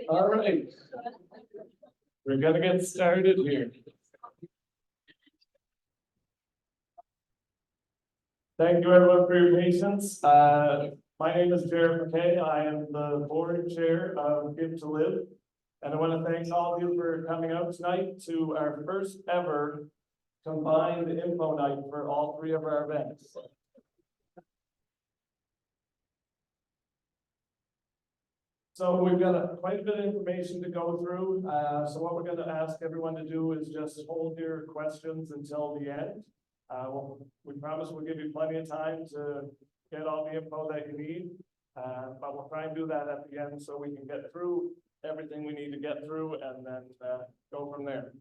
All right, we're gonna get started here. Thank you everyone for your patience. My name is Jared McKay. I am the board chair of Give to Live. And I want to thank all of you for coming out tonight to our first ever combined info night for all three of our events. So we've got quite a bit of information to go through. So what we're going to ask everyone to do is just hold your questions until the end. We promise we'll give you plenty of time to get all the info that you need, but we'll try and do that at the end so we can get through everything we need to get through and then go from there.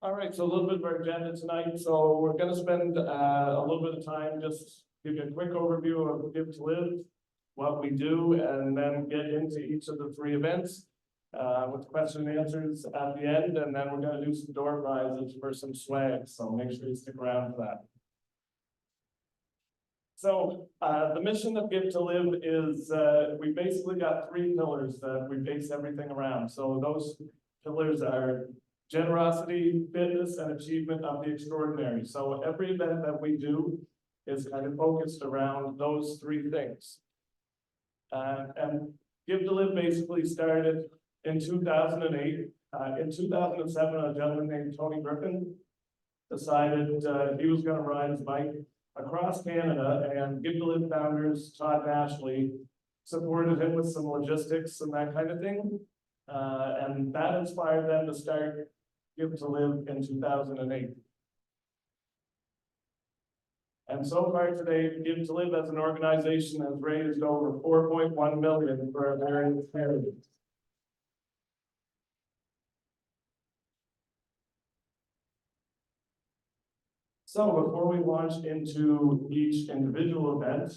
All right, so a little bit of our agenda tonight. So we're going to spend a little bit of time just give you a quick overview of Give to Live, what we do, and then get into each of the three events with question and answers at the end, and then we're going to do some door prizes for some swag, so make sure you stick around for that. So the mission of Give to Live is we basically got three pillars that we base everything around. So those pillars are generosity, fitness, and achievement of the extraordinary. So every event that we do is kind of focused around those three things. And Give to Live basically started in 2008. In 2007, a gentleman named Tony Griffin decided he was going to ride his bike across Canada, and Give to Live founders Todd and Ashley supported him with some logistics and that kind of thing. And that inspired them to start Give to Live in 2008. And so far today, Give to Live as an organization has raised over $4.1 million for our various charities. So before we launch into each individual event,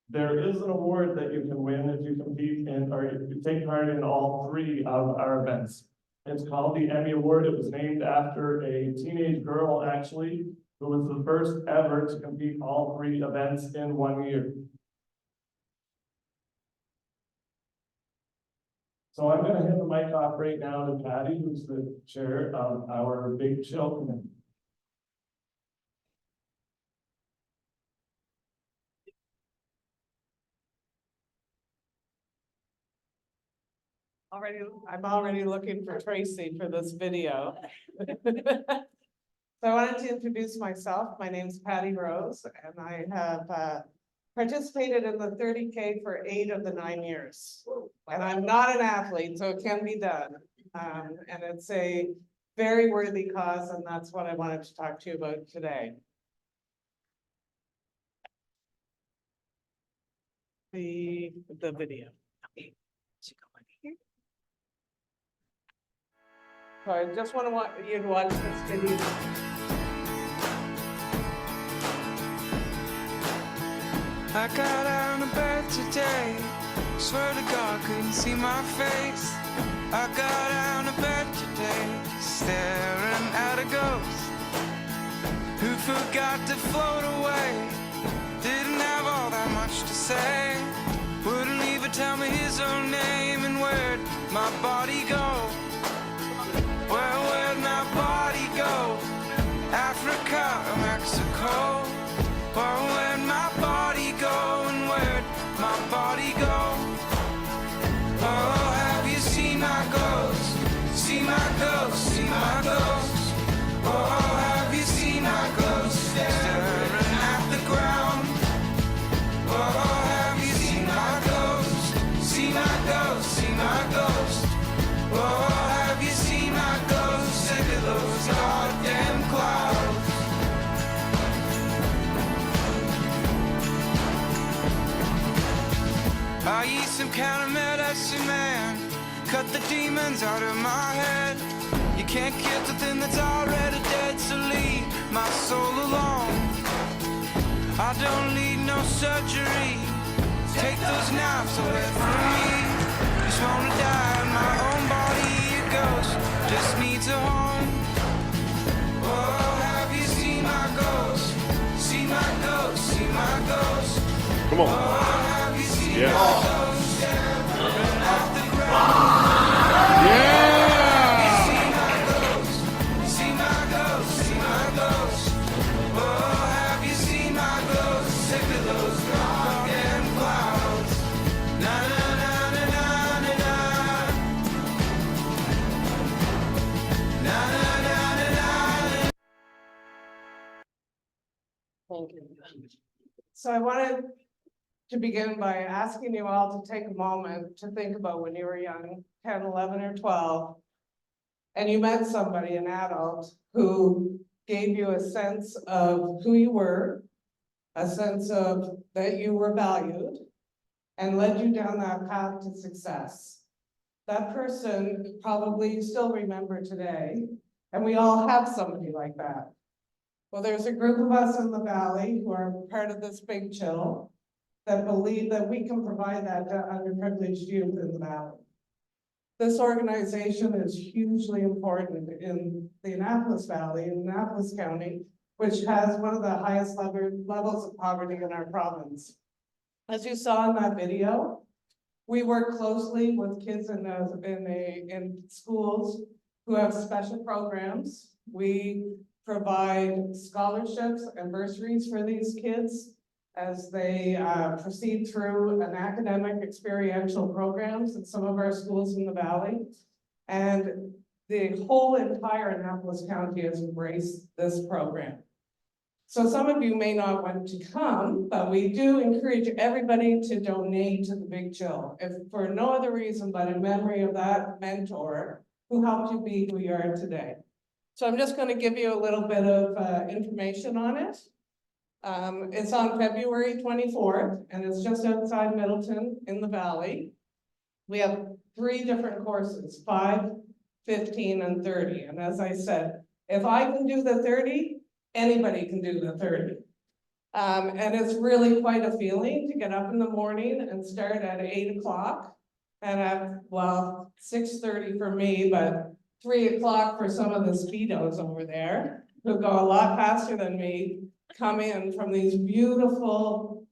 there is an award that you can win if you compete in or if you take part in all three of our events. It's called the Emmy Award. It was named after a teenage girl, actually, who was the first ever to compete all three events in 1 year. So I'm going to hand the mic off right now to Patty, who's the chair of our Big Chill Committee. I'm already looking for Tracy for this video. So I wanted to introduce myself. My name's Patty Rose, and I have participated in the 30K for 8 of the 9 years. And I'm not an athlete, so it can be done. And it's a very worthy cause, and that's what I wanted to talk to you about today. The video. So I just want you to watch this video. I got out of bed today, swear to God couldn't see my face. I got out of bed today, staring at a ghost who forgot to float away. Didn't have all that much to say, wouldn't even tell me his own name. And where'd my body go? Well, where'd my body go? Africa or Mexico? Well, where'd my body go? And where'd my body go? Oh, have you seen my ghost? See my ghost, see my ghost. Oh, have you seen my ghost? Staring at the ground. Oh, have you seen my ghost? See my ghost, see my ghost. Oh, have you seen my ghost? Sick of those goddamn clouds. I eat some kind of medicine, man. Cut the demons out of my head. You can't kill the thing that's already dead, so leave my soul alone. I don't need no surgery. Take those knives away from me. just wanna die in my own body. A ghost just needs a home. Oh, have you seen my ghost? See my ghost, see my ghost. Come on. Oh, have you seen Yeah. my ghost? Staring at the ground. Yeah. See my ghost, see my ghost, see my ghost. Oh, have you seen my ghost? Sick of those dark clouds. Na na na na na na na. Na na na na na. Thank you. So I wanted to begin by asking you all to take a moment to think about when you were young, 10, 11, or 12, and you met somebody, an adult, who gave you a sense of who you were, a sense of that you were valued, and led you down that path to success. That person probably you still remember today, and we all have somebody like that. Well, there's a group of us in the Valley who are part of this Big Chill that believe that we can provide that to underprivileged youth in the Valley. This organization is hugely important in the Annapolis Valley, in Annapolis County, which has one of the highest levels of poverty in our province. As you saw in that video, we work closely with kids in schools who have special programs. We provide scholarships and bursaries for these kids as they proceed through an academic experiential programs in some of our schools in the Valley. And the whole entire Annapolis County has embraced this program. So some of you may not want to come, but we do encourage everybody to donate to the Big Chill, if for no other reason but in memory of that mentor who helped you be who you are today. So I'm just going to give you a little bit of information on it. It's on February 24th, and it's just outside Middleton in the Valley. We have 3 different courses, 5, 15, and 30. And as I said, if I can do the 30, anybody can do the 30. And it's really quite a feeling to get up in the morning and start at 8 o'clock. And at, well, 6:30 for me, but 3 o'clock for some of the speedos over there, who go a lot faster than me, come in from these beautiful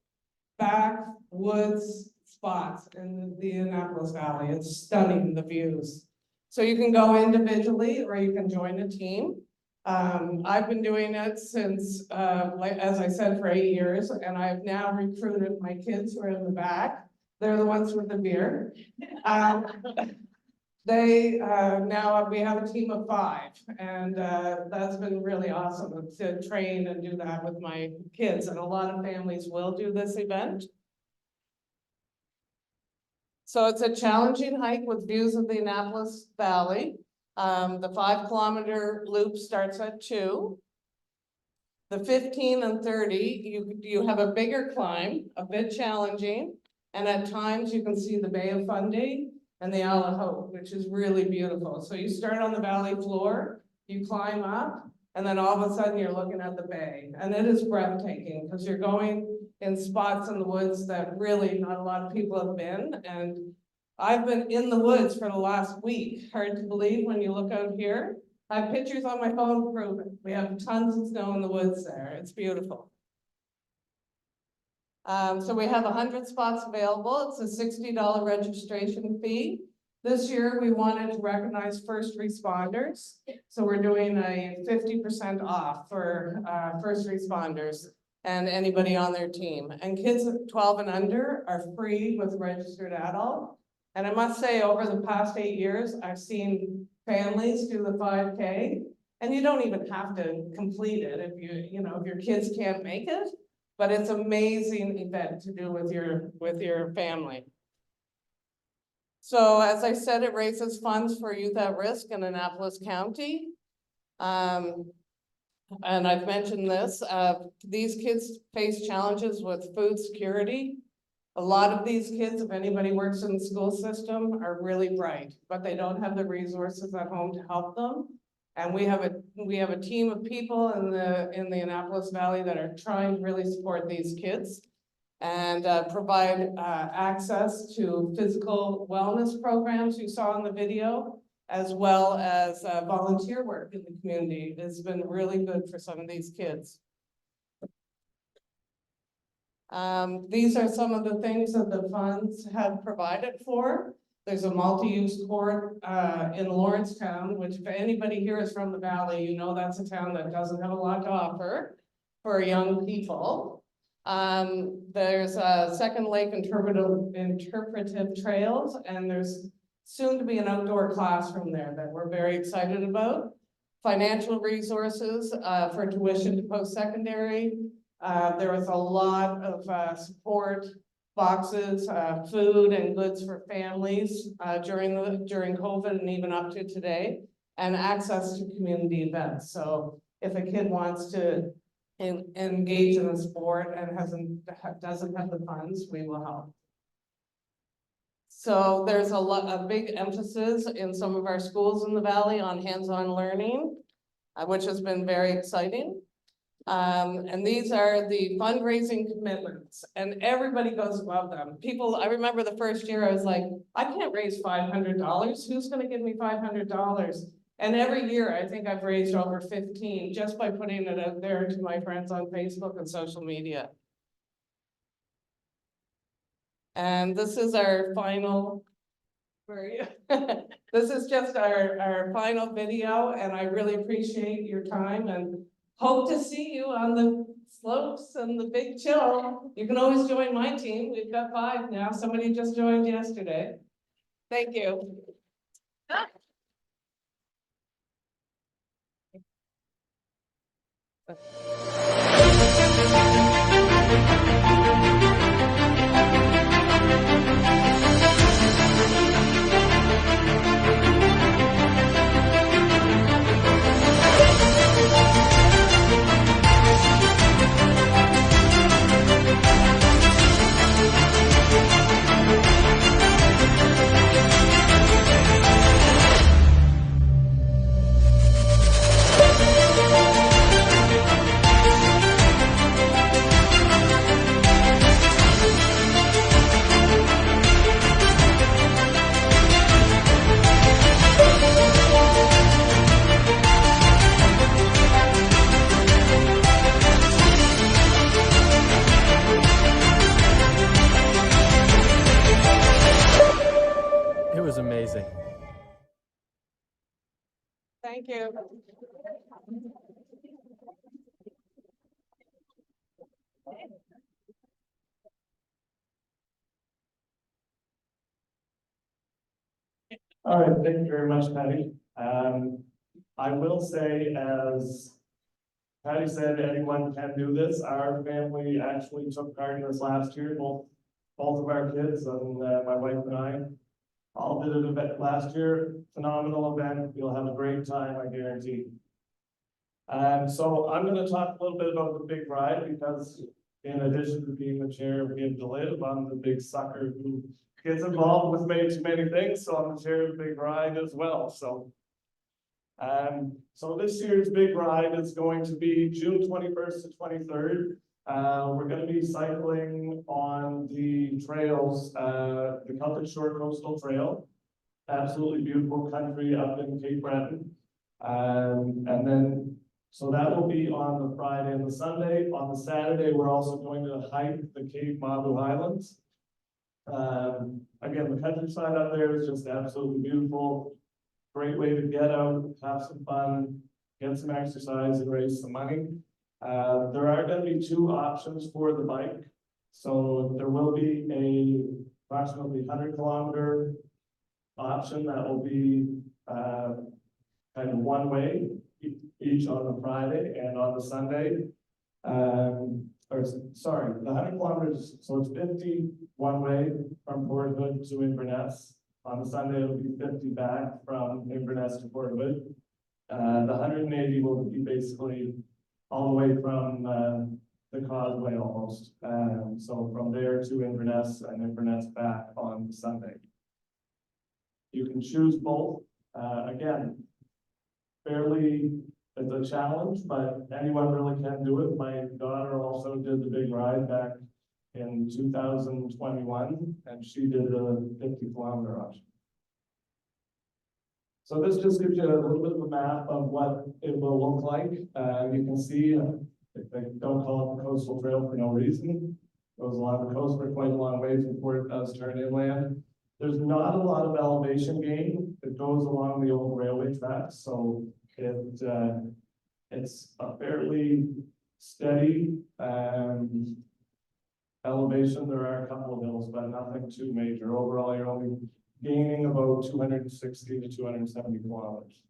backwoods spots in the Annapolis Valley. It's stunning, the views. So you can go individually or you can join a team. I've been doing it since, like, as I said, for 8 years, and I've now recruited my kids who are in the back. They're the ones with the beer. Now we have a team of 5, and that's been really awesome to train and do that with my kids, and a lot of families will do this event. So it's a challenging hike with views of the Annapolis Valley. The 5-kilometer loop starts at 2. The 15 and 30, you have a bigger climb, a bit challenging, and at times you can see the Bay of Fundy and the Isle of Hope, which is really beautiful. So you start on the valley floor, you climb up, and then all of a sudden you're looking at the bay. And it is breathtaking because you're going in spots in the woods that really not a lot of people have been. And I've been in the woods for the last week. Hard to believe when you look out here. I have pictures on my phone to prove it. We have tons of snow in the woods there. It's beautiful. So we have 100 spots available. It's a $60 registration fee. This year, we wanted to recognize first responders. So we're doing a 50% off for first responders and anybody on their team. And kids 12 and under are free with registered adult. And I must say, over the past 8 years, I've seen families do the 5K, and you don't even have to complete it if if your kids can't make it. But it's an amazing event to do with your family. So as I said, it raises funds for youth at risk in Annapolis County. And I've mentioned this, these kids face challenges with food security. A lot of these kids, if anybody works in the school system, are really bright, but they don't have the resources at home to help them. And we have a team of people in the Annapolis Valley that are trying to really support these kids. and provide access to physical wellness programs you saw in the video, as well as volunteer work in the community. It's been really good for some of these kids. These are some of the things that the funds have provided for. There's a multi-use court in Lawrencetown, which if anybody here is from the valley, you know that's a town that doesn't have a lot to offer for young people. There's a Second Lake interpretive trails, and there's soon to be an outdoor classroom there that we're very excited about. Financial resources for tuition to post-secondary. There was a lot of support boxes, food and goods for families during COVID and even up to today, and access to community events. So if a kid wants to engage in a sport and doesn't have the funds, we will help. So there's a big emphasis in some of our schools in the valley on hands-on learning, which has been very exciting. And these are the fundraising commitments, and everybody goes above them. I remember the first year I was like, I can't raise $500. Who's gonna give me $500? And every year I think I've raised over 15 just by putting it out there to my friends on Facebook and social media. And this is our final, this is just our final video, and I really appreciate your time and hope to see you on the slopes and the big chill. You can always join my team. We've got 5 now. Somebody just joined yesterday. Thank you. It was amazing. Thank you. All right, thank you very much, Patty. I will say, as Patty said, anyone can do this. Our family actually took part in this last year, both of our kids and my wife and I all did an event last year. Phenomenal event. You'll have a great time, I guarantee. So I'm going to talk a little bit about the big ride, because in addition to being the chair of GIVETOLIVE, I'm the big sucker who gets involved with many things. So I'm the chair of the big ride as well. So this year's big ride is going to be June 21st to 23rd. We're going to be cycling on the trails, the Celtic Shore Coastal Trail, absolutely beautiful country up in Cape Breton. And then, so that will be on the Friday and the Sunday. On the Saturday, we're also going to hike the Cape Mabu Highlands. Again, the countryside up there is just absolutely beautiful. Great way to get out, have some fun, get some exercise, and raise some money. There are going to be 2 options for the bike. So there will be a approximately 100-kilometer option that will be kind of one way, each on the Friday and on the Sunday. Sorry, the 100 kilometers, so it's 50 one way from Port Hood to Inverness. On the Sunday, it'll be 50 back from Inverness to Port Hood. The 180 will be basically all the way from the causeway almost. So from there to Inverness and Inverness back on Sunday. You can choose both. Again, it's a challenge, but anyone really can do it. My daughter also did the big ride back in 2021, and she did a 50-kilometer rush. So this just gives you a little bit of a map of what it will look like. You can see, they don't call it the coastal trail for no reason. It goes along the coast for quite a long ways before it does turn inland. There's not a lot of elevation gain. It goes along the old railway tracks, so it's a fairly steady elevation. There are a couple of hills, but nothing too major. Overall, you're only gaining about 260 to 270 kilometers.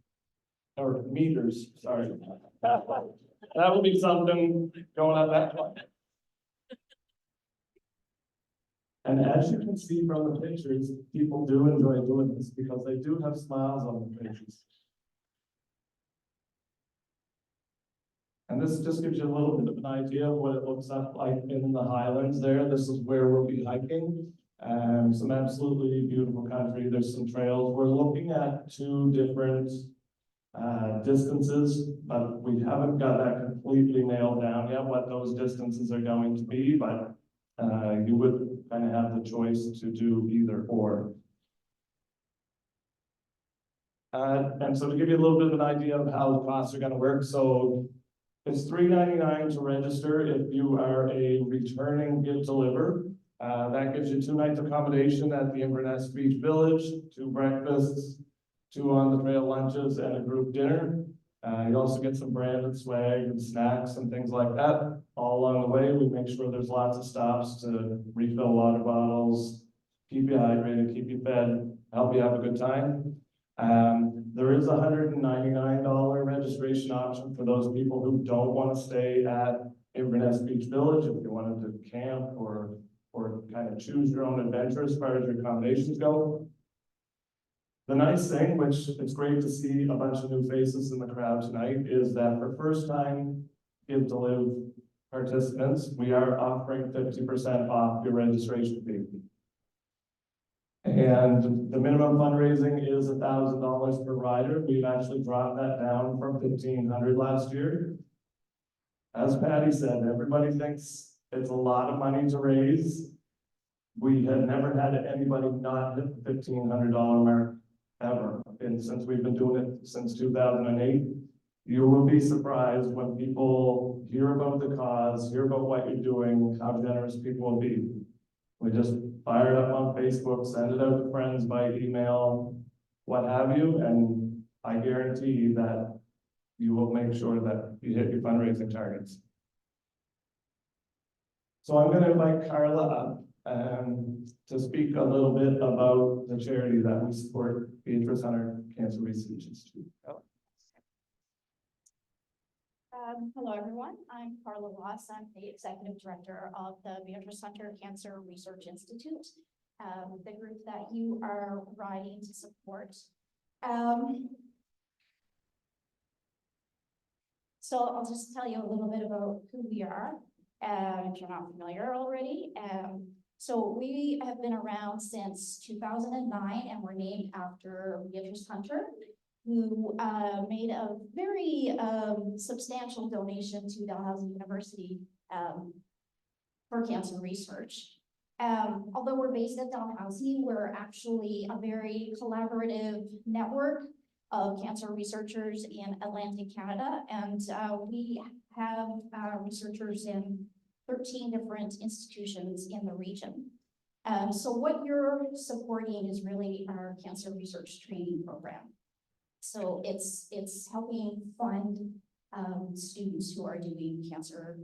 Or meters, sorry. That will be something going up that way. And as you can see from the pictures, people do enjoy doing this because they do have smiles on their faces. And this just gives you a little bit of an idea of what it looks like in the highlands there. This is where we'll be hiking. Some absolutely beautiful country. There's some trails. We're looking at 2 different distances, but we haven't got that completely nailed down yet, what those distances are going to be, but you would kind of have the choice to do either or. And so to give you a little bit of an idea of how the costs are going to work, so it's $3.99 to register if you are a returning GiveTolive. That gives you 2 nights accommodation at the Inverness Beach Village, 2 breakfasts, 2 on-the-trail lunches, and a group dinner. You also get some branded swag and snacks and things like that. All along the way, we make sure there's lots of stops to refill water bottles, keep you hydrated, keep you fed, help you have a good time. There is a $199 registration option for those people who don't want to stay at Inverness Beach Village. If you wanted to camp or kind of choose your own adventure as far as your accommodations go. The nice thing, which it's great to see a bunch of new faces in the crowd tonight, is that for first-time GiveTolive participants, we are offering 50% off your registration fee. And the minimum fundraising is $1,000 per rider. We've actually dropped that down from $1,500 last year. As Patty said, everybody thinks it's a lot of money to raise. We have never had anybody not hit the $1,500 mark ever. And since we've been doing it since 2008, you will be surprised when people hear about the cause, hear about what you're doing, how generous people will be. We just fire it up on Facebook, send it out to friends by email, what have you, and I guarantee that you will make sure that you hit your fundraising targets. So I'm going to invite Carla up to speak a little bit about the charity that we support, Beatrice Hunter Cancer Research Institute. Hello, everyone. I'm Carla Ross. I'm the Executive Director of the Beatrice Hunter Cancer Research Institute, the group that you are riding to support. So I'll just tell you a little bit about who we are, if you're not familiar already. So we have been around since 2009, and we're named after Beatrice Hunter, who made a very substantial donation to Dalhousie University for cancer research. Although we're based at Dalhousie, we're actually a very collaborative network of cancer researchers in Atlantic Canada, and we have researchers in 13 different institutions in the region. So what you're supporting is really our cancer research training program. So it's helping fund students who are doing cancer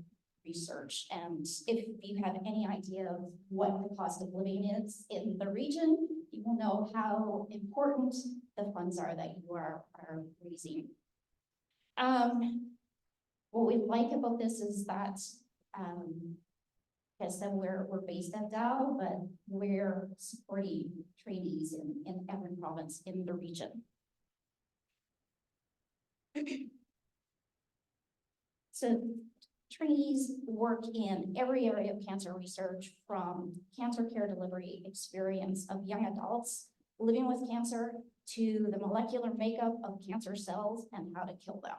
research. And if you have any idea of what the cost of living is in the region, you will know how important the funds are that you are raising. What we like about this is that, like I said, we're based at Dow, but we're supporting trainees in every province in the region. So trainees work in every area of cancer research, from cancer care delivery, experience of young adults living with cancer, to the molecular makeup of cancer cells and how to kill them.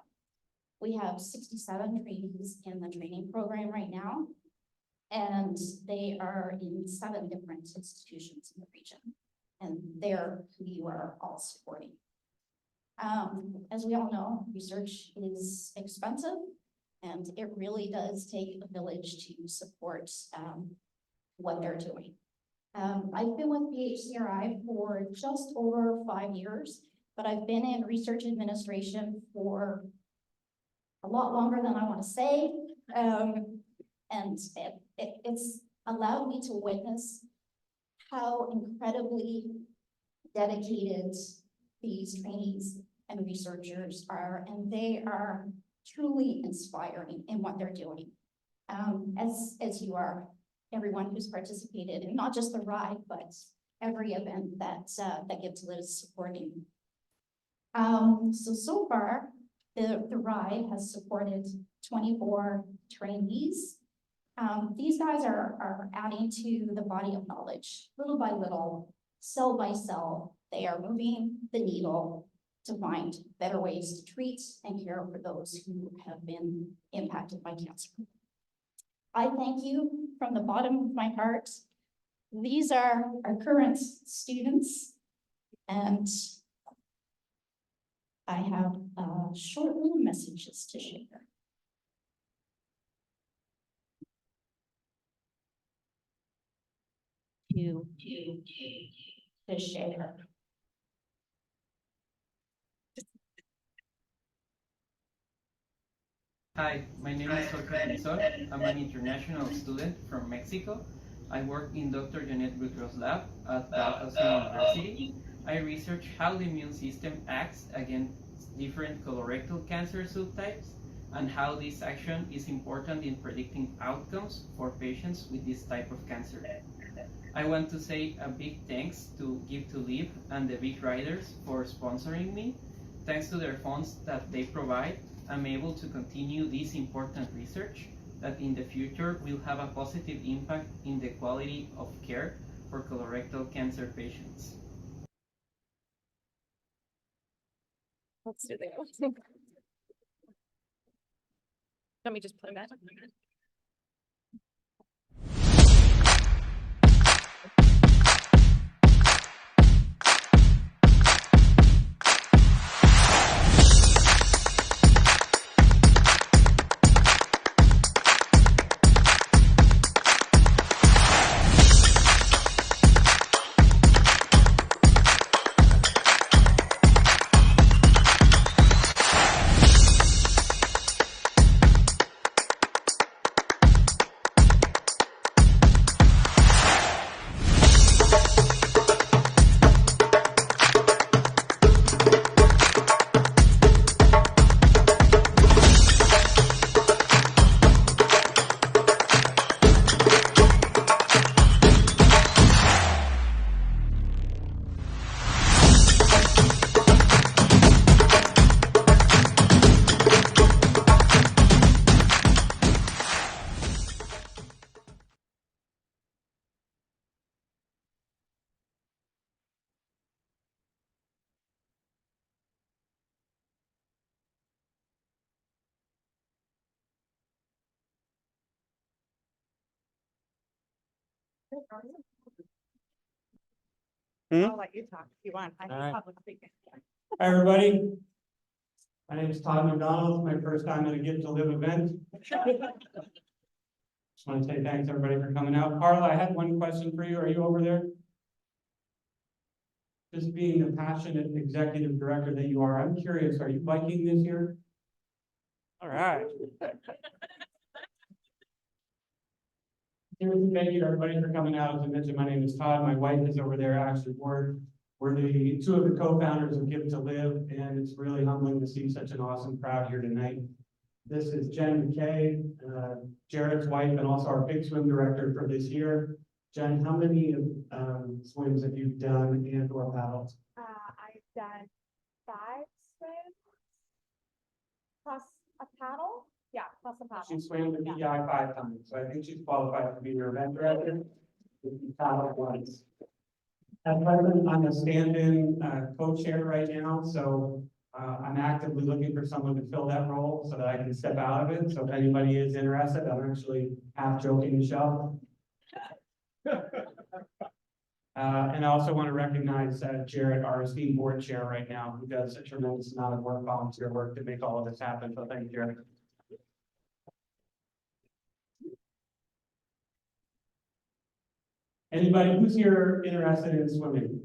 We have 67 trainees in the training program right now. And they are in 7 different institutions in the region. And they're who you are all supporting. As we all know, research is expensive, and it really does take a village to support what they're doing. I've been with BHCRI for just over 5 years, but I've been in research administration for a lot longer than I want to say. And it's allowed me to witness how incredibly dedicated these trainees and researchers are, and they are truly inspiring in what they're doing. As you are, everyone who's participated in not just the ride, but every event that GiveToLive is supporting. So far, the ride has supported 24 trainees. These guys are adding to the body of knowledge, little by little, cell by cell. They are moving the needle to find better ways to treat and care for those who have been impacted by cancer. I thank you from the bottom of my heart. These are our current students, and I have short little messages to share. To share. Hi, my name is Jorge Pinzón. I'm an international student from Mexico. I work in Dr. Janet Boutros' lab at Dalhousie University. I research how the immune system acts against different colorectal cancer subtypes and how this action is important in predicting outcomes for patients with this type of cancer. I want to say a big thanks to GiveToLive and the Big Riders for sponsoring me. Thanks to their funds that they provide, I'm able to continue this important research that in the future will have a positive impact in the quality of care for colorectal cancer patients. Let's do that. Let me just play that. I'll let you talk if you want. I All right. can public speaking. Hi, everybody. My name is Todd McDonald. It's my first time at a GiveToLive event. Just want to say thanks, everybody, for coming out. Carla, I had one question for you. Are you over there? Just being the passionate executive director that you are, I'm curious, are you biking this year? All right. Thank you, everybody, for coming out. As I mentioned, my name is Todd. My wife is over there, Ashley Ward. We're the two of the co-founders of GiveToLive, and it's really humbling to see such an awesome crowd here tonight. This is Jen McKay, Jared's wife, and also our big swim director for this year. Jen, how many swims have you done and or paddled? I've done 5 swims plus a paddle. Yeah, plus a paddle. She swam the PI 5 times, so I think she's qualified to be your event director. If you paddled once. At present, I'm a stand-in co-chair right now, so I'm actively looking for someone to fill that role so that I can step out of it. So if anybody is interested, I'm actually half joking, Michelle. And I also want to recognize Jared, our esteemed board chair right now, who does a tremendous amount of work, volunteer work to make all of this happen. So thank you, Jared. Anybody who's here interested in swimming?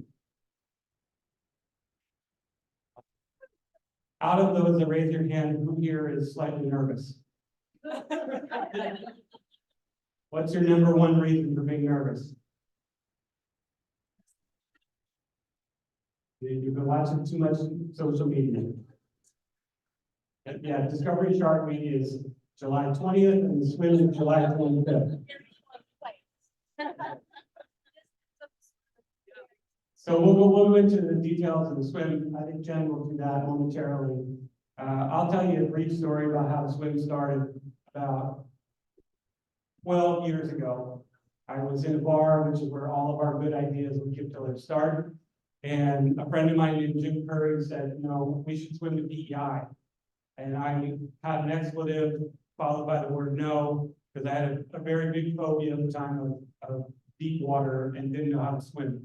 Out of those that raise your hand, who here is slightly nervous? What's your number one reason for being nervous? You've been watching too much social media. Yeah, Discovery Shark Week is July 20th and the swim is July 25th. So we'll go into the details of the swim. I think Jen will do that momentarily. I'll tell you a brief story about how the swim started about 12 years ago. I was in a bar, which is where all of our good ideas with Give to Live start. And a friend of mine named Jim Curry said, no, we should swim to PEI. And I had an expletive followed by the word no, because I had a very big phobia at the time of deep water and didn't know how to swim.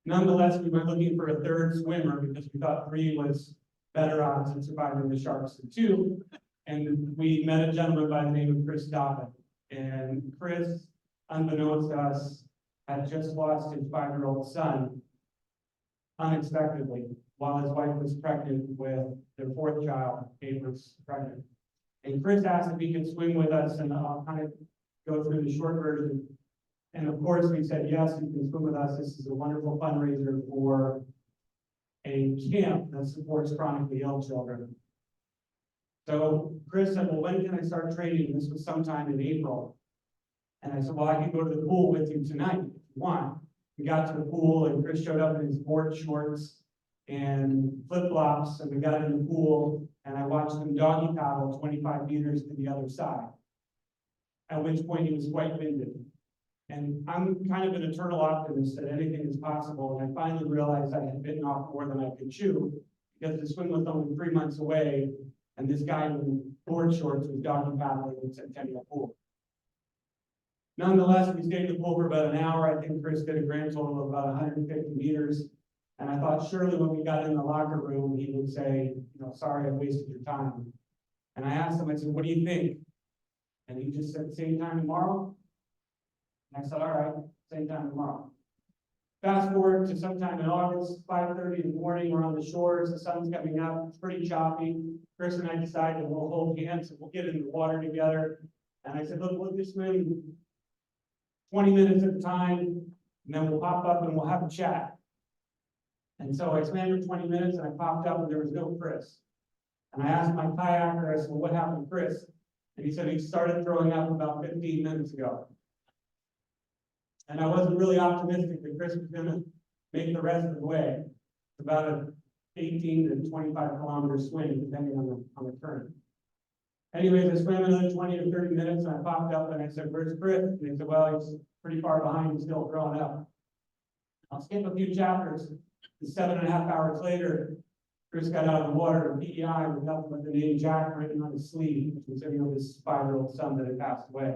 Nonetheless, we were looking for a third swimmer because we thought 3 was better odds of surviving the sharks than 2. And we met a gentleman by the name of Chris Dobbin. And Chris, unbeknownst to us, had just lost his 5-year-old son unexpectedly while his wife was pregnant with their 4th child. Kate was pregnant. And Chris asked if he could swim with us, and I'll kind of go through the short version. And of course, we said, yes, you can swim with us. This is a wonderful fundraiser for a camp that supports chronically ill children. So Chris said, well, when can I start training? This was sometime in April. And I said, well, I can go to the pool with you tonight if you want. We got to the pool and Chris showed up in his board shorts and flip-flops, and we got in the pool and I watched him doggy paddle 25 meters to the other side. At which point he was quite winded. And I'm kind of an eternal optimist that anything is possible. And I finally realized I had bitten off more than I could chew because the swim was only 3 months away. And this guy in board shorts was doggy paddling in Centennial Pool. Nonetheless, we stayed in the pool for about an hour. I think Chris did a grand total of about 150 meters. And I thought surely when we got in the locker room, he would say, sorry, I wasted your time. And I asked him, I said, what do you think? And he just said, same time tomorrow. And I said, all right, same time tomorrow. Fast forward to sometime in August, 5:30 in the morning, we're on the shores, the sun's coming up, it's pretty choppy. Chris and I decided that we'll hold hands and we'll get in the water together. And I said, look, we'll just swim 20 minutes at a time, and then we'll pop up and we'll have a chat. And so I swam for 20 minutes and I popped up and there was no Chris. And I asked my kayaker, I said, well, what happened to Chris? And he said he started throwing up about 15 minutes ago. And I wasn't really optimistic that Chris was gonna make the rest of the way. It's about a 18 to 25 kilometer swim, depending on the current. Anyways, I swam another 20 to 30 minutes and I popped up and I said, where's Chris? And he said, well, he's pretty far behind, he's still throwing up. I'll skip a few chapters. 7.5 hours later, Chris got out of the water in PEI with nothing but the name Jack written on his sleeve, which was his 5-year-old son that had passed away.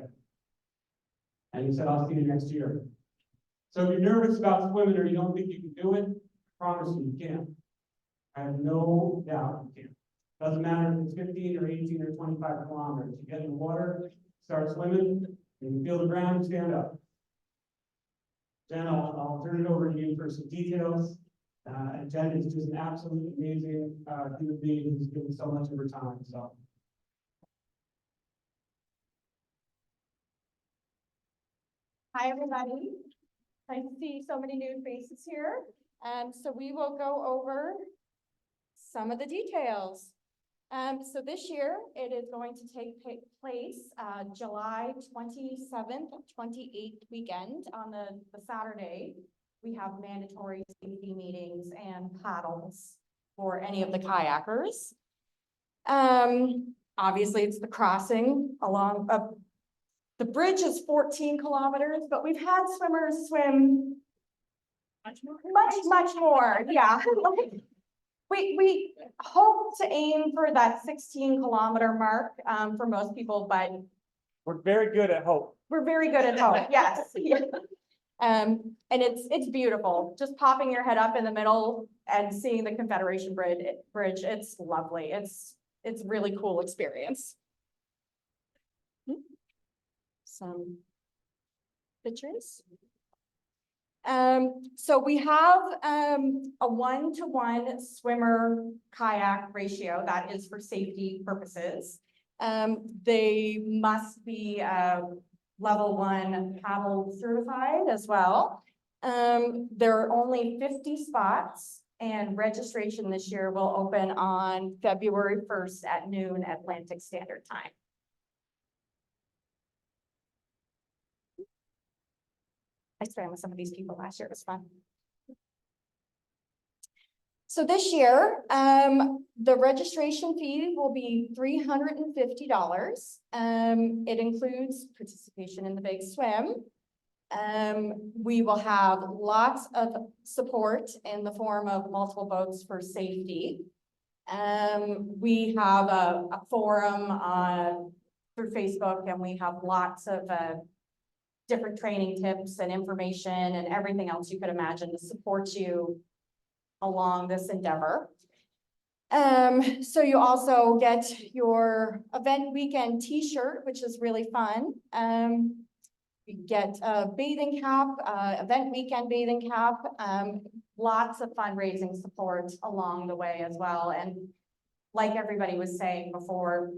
And he said, I'll see you next year. So if you're nervous about swimming or you don't think you can do it, I promise you can. I have no doubt you can. Doesn't matter if it's 15 or 18 or 25 kilometers. You get in the water, start swimming, and you feel the ground, stand up. Jen, I'll turn it over to you for some details. And Jen is just an absolutely amazing human being who's given so much of her time. So. Hi, everybody. Nice to see so many new faces here. So we will go over some of the details. So this year, it is going to take place July 27th, 28th weekend on the Saturday. We have mandatory safety meetings and paddles for any of the kayakers. Obviously, it's the crossing along the bridge is 14 kilometers, but we've had swimmers swim much more. Yeah. We hope to aim for that 16-kilometer mark, for most people, but We're very good at hope. we're very good at hope, yes. Yeah. And it's beautiful, just popping your head up in the middle and seeing the Confederation Bridge, it's lovely. It's really cool experience. Some pictures. So we have a 1-to-1 swimmer kayak ratio that is for safety purposes. They must be level 1 paddle certified as well. There are only 50 spots, and registration this year will open on February 1st at noon Atlantic Standard Time. I swam with some of these people last year, it was fun. So this year, the registration fee will be $350. It includes participation in the big swim. We will have lots of support in the form of multiple boats for safety. We have a forum through Facebook, and we have lots of different training tips and information and everything else you could imagine to support you along this endeavor. So you also get your event weekend t-shirt, which is really fun. You get a bathing cap, event weekend bathing cap, lots of fundraising support along the way as well. And like everybody was saying before,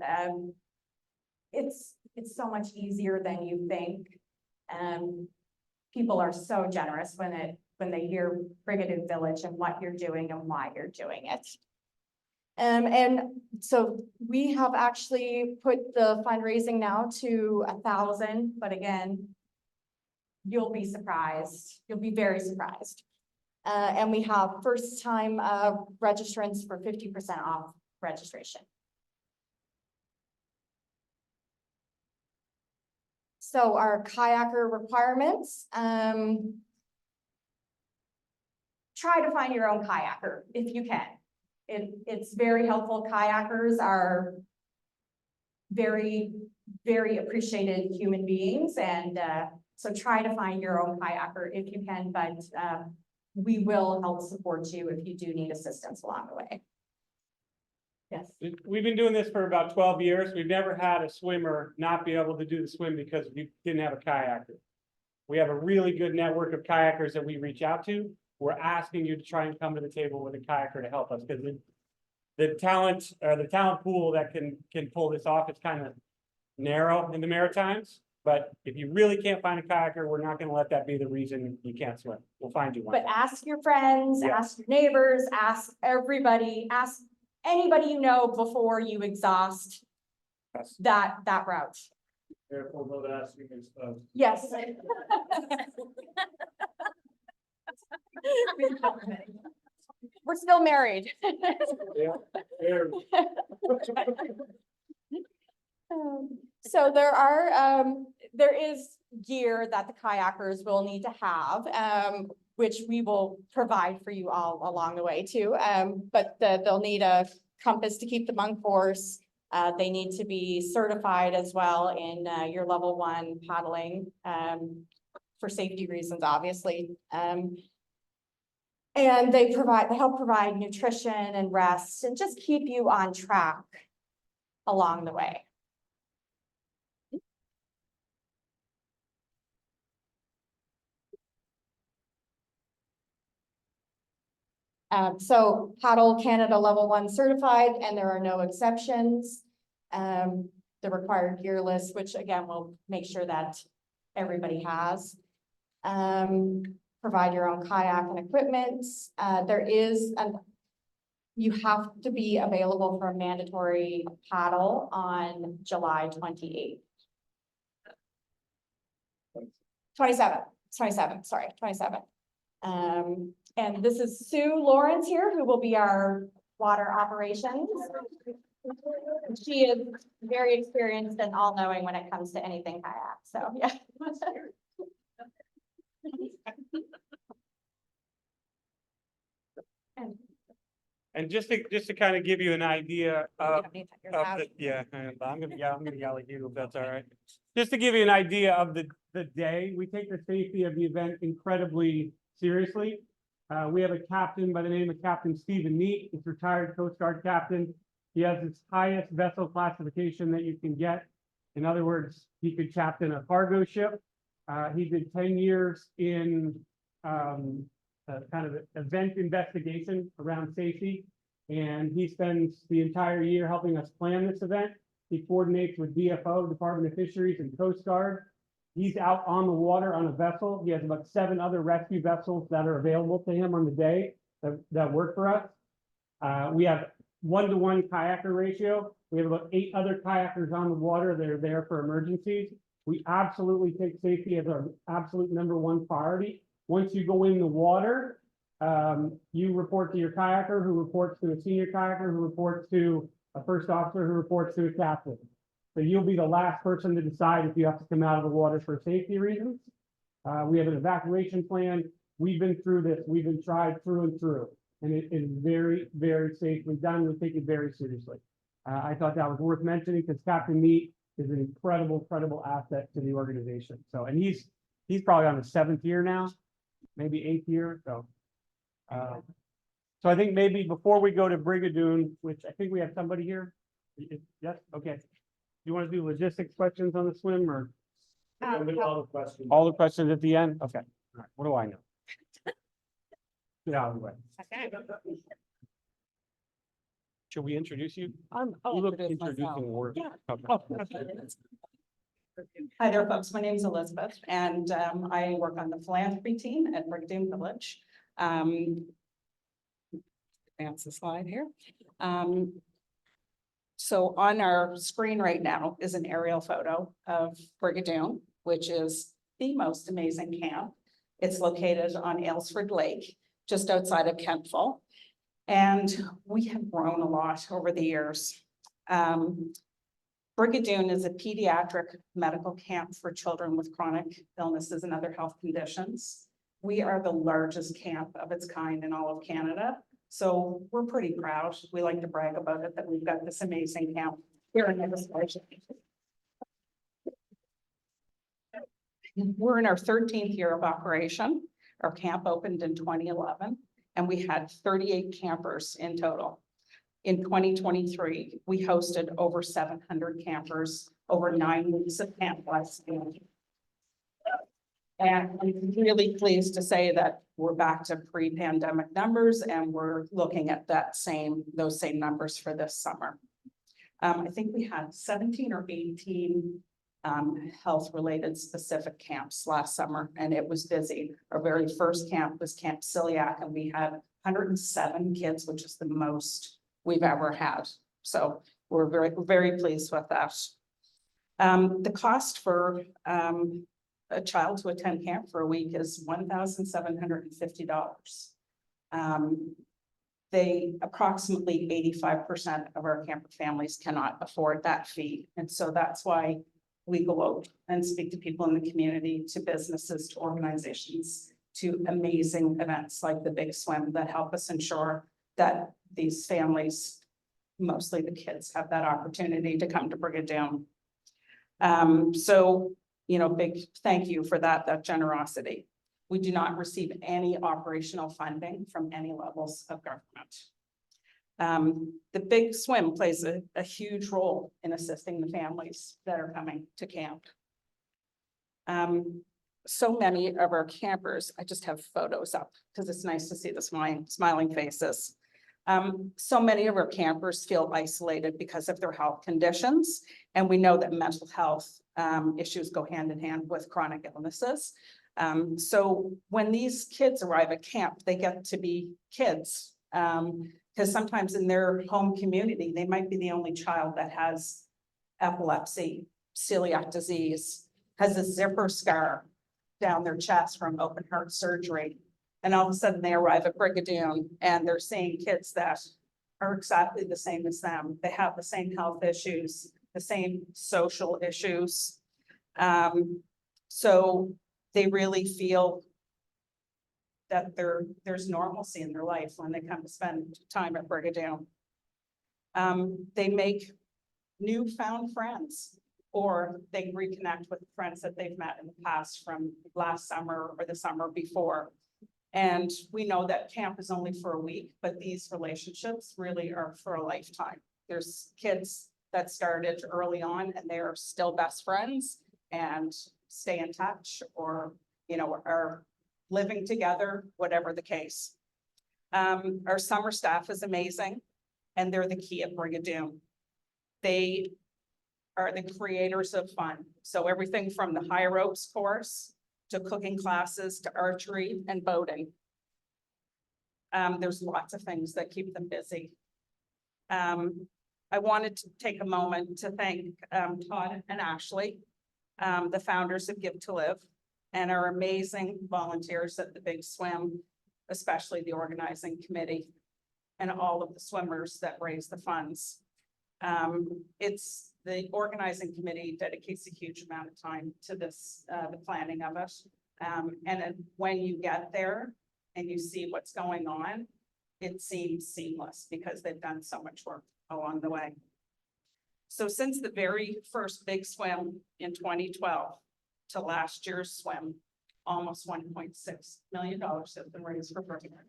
it's so much easier than you think. People are so generous when they hear Brigadoon Village and what you're doing and why you're doing it. And so we have actually put the fundraising now to 1,000, but again, you'll be surprised. You'll be very surprised. And we have first time registrants for 50% off registration. So our kayaker requirements, try to find your own kayaker if you can. It's very helpful. Kayakers are very, very appreciated human beings. And so try to find your own kayaker if you can, but we will help support you if you do need assistance along the way. Yes. We've been doing this for about 12 years. We've never had a swimmer not be able to do the swim because we didn't have a kayaker. We have a really good network of kayakers that we reach out to. We're asking you to try and come to the table with a kayaker to help us, because the talent pool that can pull this off is kind of narrow in the Maritimes. But if you really can't find a kayaker, we're not going to let that be the reason you can't swim. We'll find you one. But ask your friends, Yeah. ask your neighbors, ask everybody, ask anybody you know before you exhaust Yes. that route. Careful about asking your spouse. Yes. We're still married. Yeah. There. So there is gear that the kayakers will need to have, which we will provide for you all along the way too. But they'll need a compass to keep them on course. They need to be certified as well in your level 1 paddling for safety reasons, obviously. And they help provide nutrition and rest and just keep you on track along the way. So Paddle Canada level 1 certified, and there are no exceptions. The required gear list, which again, we'll make sure that everybody has. Provide your own kayak and equipment. You have to be available for a mandatory paddle on July 28th. 27. And this is Sue Lawrence here, who will be our water operations. She is very experienced and all-knowing when it comes to anything kayak, so yeah. And just to kind of give you an idea You of, don't need that, you're of loud. the, yeah, I'm gonna yell at you if that's all right. Just to give you an idea of the day, we take the safety of the event incredibly seriously. We have a captain by the name of Captain Stephen Neat. He's retired Coast Guard captain. He has its highest vessel classification that you can get. In other words, he could captain a cargo ship. He did 10 years in kind of event investigation around safety. And he spends the entire year helping us plan this event. He coordinates with DFO, Department of Fisheries, and Coast Guard. He's out on the water on a vessel. He has about 7 other rescue vessels that are available to him on the day that work for us. We have 1-to-1 kayaker ratio. We have about 8 other kayakers on the water that are there for emergencies. We absolutely take safety as our absolute #1 priority. Once you go in the water, you report to your kayaker, who reports to a senior kayaker, who reports to a first officer, who reports to a captain. So you'll be the last person to decide if you have to come out of the water for safety reasons. We have an evacuation plan. We've been through this. We've been tried through and through. And it is very, very safely done. We take it very seriously. I thought that was worth mentioning because Captain Meat is an incredible asset to the organization. So, and he's probably on his 7th year now, maybe 8th year. So I think maybe before we go to Brigadoon, which I think we have somebody here. Yes, okay. You want to do logistics questions on the swim or? All the questions. All the questions at the end? Okay. All right. What do I know? Get out of the way. Okay. Should we introduce you? I'll You look introduce myself. introducing words. Yeah. Okay. Oh, okay. Hi there, folks. My name is Elizabeth, and I work on the philanthropy team at Brigadoon Village. Advance the slide here. So on our screen right now is an aerial photo of Brigadoon, which is the most amazing camp. It's located on Aylesford Lake, just outside of Kentville. And we have grown a lot over the years. Brigadoon is a pediatric medical camp for children with chronic illnesses and other health conditions. We are the largest camp of its kind in all of Canada. So we're pretty proud. We like to brag about it, that we've got this amazing camp here in Nova Scotia. We're in our 13th year of operation. Our camp opened in 2011, and we had 38 campers in total. In 2023, we hosted over 700 campers over 9 weeks of camp last year. And I'm really pleased to say that we're back to pre-pandemic numbers, and we're looking at those same numbers for this summer. I think we had 17 or 18 health-related specific camps last summer, and it was busy. Our very first camp was Camp Celiac, and we had 107 kids, which is the most we've ever had. So we're very pleased with that. The cost for a child to attend camp for a week is $1,750. Approximately 85% of our camper families cannot afford that fee. And so that's why we go out and speak to people in the community, to businesses, to organizations, to amazing events like the Big Swim that help us ensure that these families, mostly the kids, have that opportunity to come to Brigadoon. So, big thank you for that generosity. We do not receive any operational funding from any levels of government. The Big Swim plays a huge role in assisting the families that are coming to camp. So many of our campers, I just have photos up because it's nice to see the smiling faces. So many of our campers feel isolated because of their health conditions, and we know that mental health issues go hand in hand with chronic illnesses. So when these kids arrive at camp, they get to be kids, because sometimes in their home community, they might be the only child that has epilepsy, celiac disease, has a zipper scar down their chest from open heart surgery. And all of a sudden they arrive at Brigadoon and they're seeing kids that are exactly the same as them. They have the same health issues, the same social issues. So they really feel that there's normalcy in their life when they come to spend time at Brigadoon. They make newfound friends, or they reconnect with friends that they've met in the past from last summer or the summer before. And we know that camp is only for a week, but these relationships really are for a lifetime. There's kids that started early on and they are still best friends and stay in touch, or, you know, are living together, whatever the case. Our summer staff is amazing, and they're the key at Brigadoon. They are the creators of fun. So everything from the high ropes course to cooking classes to archery and boating. There's lots of things that keep them busy. I wanted to take a moment to thank Todd and Ashley, the founders of Give to Live, and our amazing volunteers at the Big Swim, especially the organizing committee and all of the swimmers that raise the funds. It's the organizing committee dedicates a huge amount of time to this, the planning of it. And then when you get there and you see what's going on, it seems seamless because they've done so much work along the way. So since the very first big swim in 2012 to last year's swim, almost $1.6 million has been raised for Brigadoon.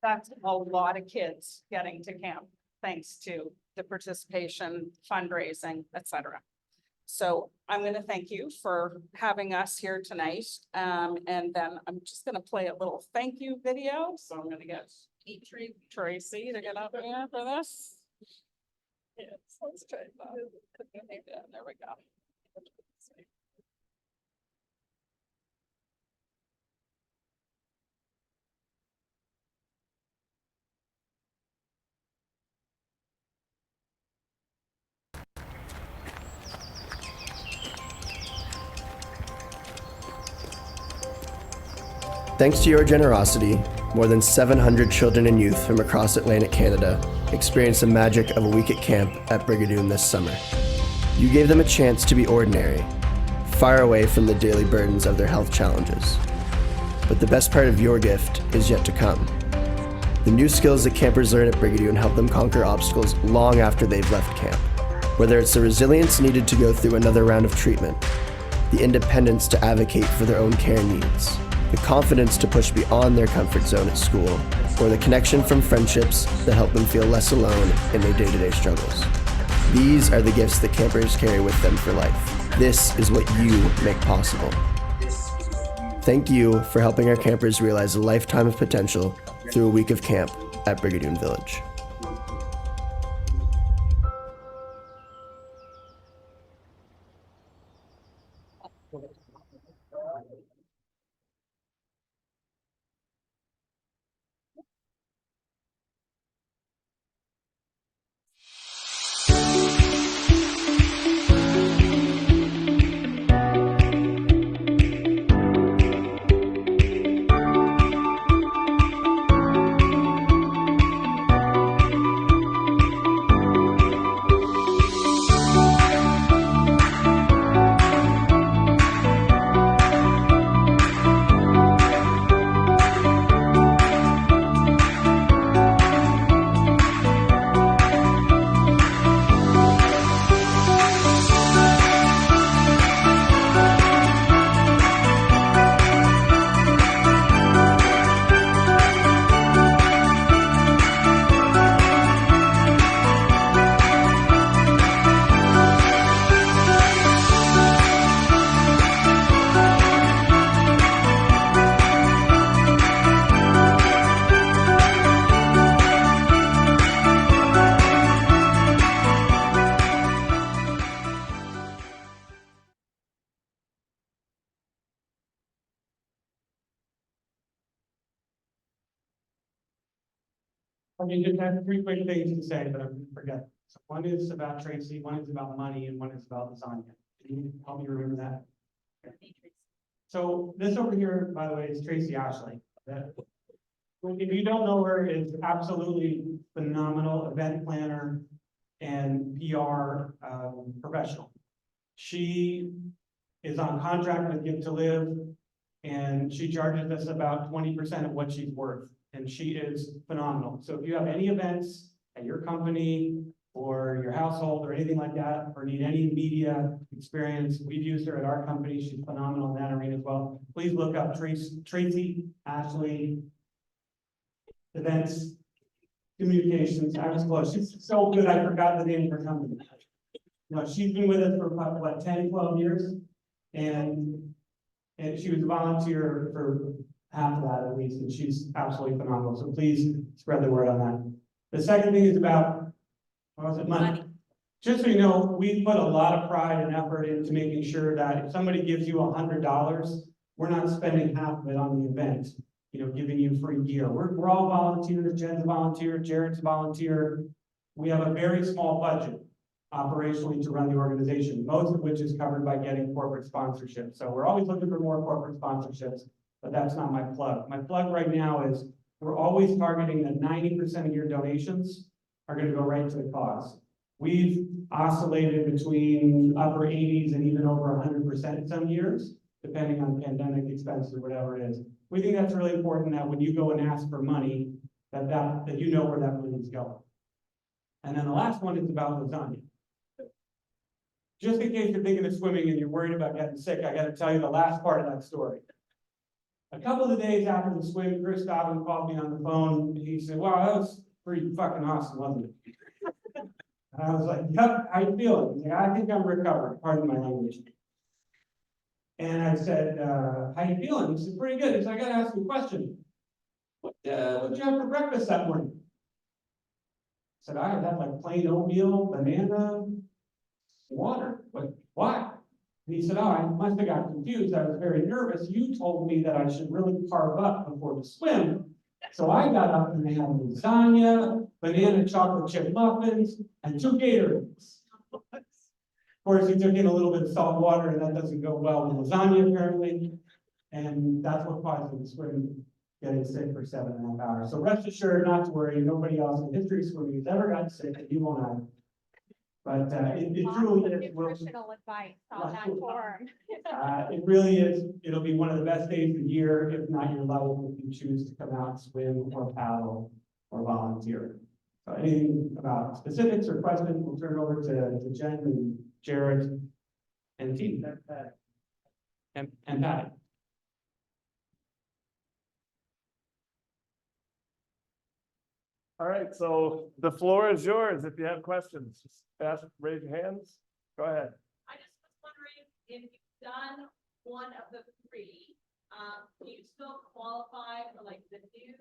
That's a lot of kids getting to camp, thanks to the participation, fundraising, etc. So I'm going to thank you for having us here tonight. And then I'm just going to play a little thank you video. So I'm going to get Tracy to get up here for this. Yes, let's try that. Yeah, there we go. Thanks to your generosity, more than 700 children and youth from across Atlantic Canada experienced the magic of a week at camp at Brigadoon this summer. You gave them a chance to be ordinary, far away from the daily burdens of their health challenges. But the best part of your gift is yet to come. The new skills that campers learn at Brigadoon help them conquer obstacles long after they've left camp. Whether it's the resilience needed to go through another round of treatment, the independence to advocate for their own care needs, the confidence to push beyond their comfort zone at school, or the connection from friendships that help them feel less alone in their day-to-day struggles. These are the gifts that campers carry with them for life. This is what you make possible. Thank you for helping our campers realize a lifetime of potential through a week of camp at Brigadoon Village. I mean, just have three quick things to say, but I forget. So one is about Tracy, one is about money, and one is about lasagna. Can you help me remember that? So this over here, by the way, is Tracy Ashley. That, if you don't know her, is absolutely phenomenal event planner and PR professional. She is on contract with Give to Live, and she charges us about 20% of what she's worth, and she is phenomenal. So if you have any events at your company or your household or anything like that, or need any media experience, we've used her at our company. She's phenomenal in that arena as well. Please look up Tracy Ashley Events Communications. I was close. She's so good, I forgot the name of her company. No, she's been with us for about, what, 10, 12 years? And she was a volunteer for half of that at least, and she's absolutely phenomenal. So please spread the word on that. The second thing is about, what was it, money. Just so you know, we put a lot of pride and effort into making sure that if somebody gives you $100, we're not spending half of it on the event, you know, giving you free gear. We're all volunteers. Jen's a volunteer, Jared's a volunteer. We have a very small budget operationally to run the organization, most of which is covered by getting corporate sponsorship. So we're always looking for more corporate sponsorships, but that's not my plug. My plug right now is we're always targeting that 90% of your donations are going to go right to the cause. We've oscillated between upper 80s and even over 100% some years, depending on pandemic expenses or whatever it is. We think that's really important that when you go and ask for money, that you know where that money is going. And then the last one is about lasagna. Just in case you're thinking of swimming and you're worried about getting sick, I got to tell you the last part of that story. A couple of days after the swim, Chris Dobbin called me on the phone. He said, "Wow, that was pretty fucking awesome, wasn't it?" And I was like, "Yep, how you feeling?" He's like, "I think I'm recovered." Pardon my language. And I said, "How you feeling?" He said, "Pretty good." He said, "I got to ask you a question. What'd you have for breakfast that morning?" I said, "I had like plain oatmeal, banana, water." "But why?" And he said, "Oh, I must have got confused. I was very nervous. You told me that I should really carb up before the swim. So I got up and they had lasagna, banana chocolate chip muffins, and 2 Gatorades." Of course, he took in a little bit of salt water, and that doesn't go well with lasagna apparently. And that's what caused him to swim, getting sick for 7.5 hours. So rest assured, not to worry, nobody else in history of swimming has ever gotten sick, and you won't either. But it truly is. Nutritional advice on that form. It really is. It'll be one of the best days of the year, if not your life, if you choose to come out and swim or paddle or volunteer. So anything about specifics or questions, we'll turn it over to Jen and Jared and team. And Patty. All right, so the floor is yours. If you have questions, just raise your hands. Go ahead. I just was wondering if you've done one of the 3, do you still qualify for like the new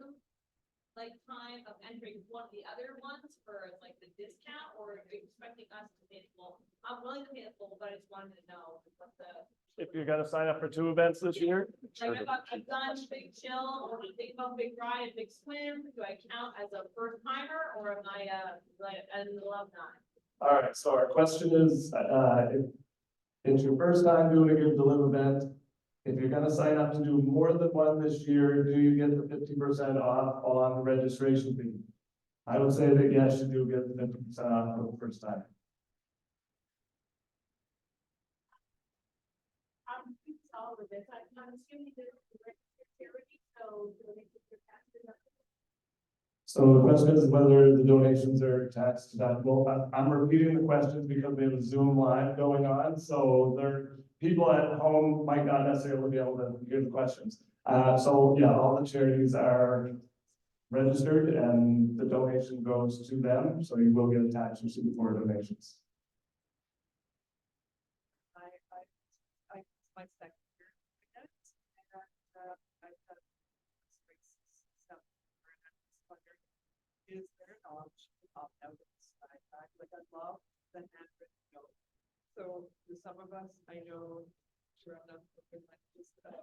time of entering one of the other ones for like the discount, or are you expecting us to pay the full? I'm willing to pay the full, but I just wanted to know what the. If you're gonna sign up for 2 events this year. Like I've done Big Chill, or think about Big Ride and Big Swim, do I count as a first timer, or am I like an alumni? All right, so our question is, if it's your first time doing a Give to Live event, if you're gonna sign up to do more than one this year, do you get the 50% off on the registration fee? I would say that yes, you do get the 50% off for the first time. All of this, I'm assuming this is registered charity, so do they get your taxes up? So the question is whether the donations are tax deductible. I'm repeating the questions because we have a Zoom live going on, so people at home might not necessarily be able to hear the questions. So yeah, all the charities are registered and the donation goes to them, so you will get a tax receipt for donations. My second year, and I've had spaces stuff, and I'm just wondering, is there an option to opt out of the side pack? Like I love the handwritten note. So for some of us, I know, sure enough, like just a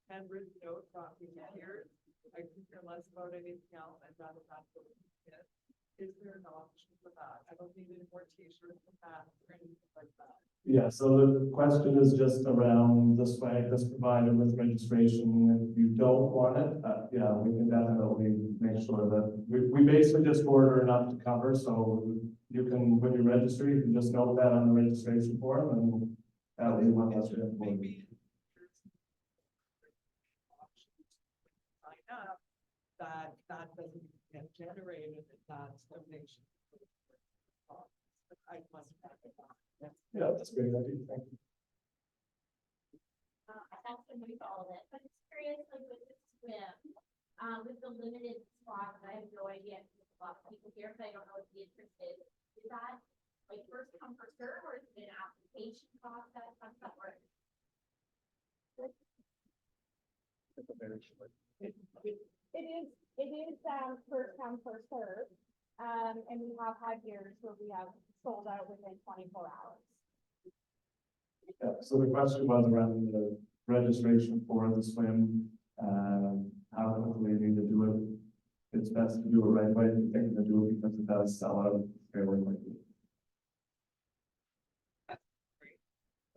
handwritten note brought me here. I could care less about anything else. I'd rather not go with it. Is there an option for that? I don't need any more t-shirts and hats or anything like that. Yeah, so the question is just around the swag that's provided with registration. If you don't want it, yeah, we can definitely make sure that we basically just order enough to cover. So you can, when you register, you can just note that on the registration form, That would be one less than Maybe. Sign up, that doesn't get generated, if that's donation. But I must have it on. Yeah, that's a great idea, thank you. I have somebody follow it, but it's curious, like with the swim, with the limited spots, I have no idea, if there's a lot of people here, but I don't know if the interest is that like first come, first serve, or is it an application process, how does that work? It is, first come, first serve. And we have had years where we have sold out within 24 hours. Yeah, so the question was around the registration for the swim, how quickly you need to do it. It's best to do it right away, if you're thinking to do it because it does sell out fairly quickly.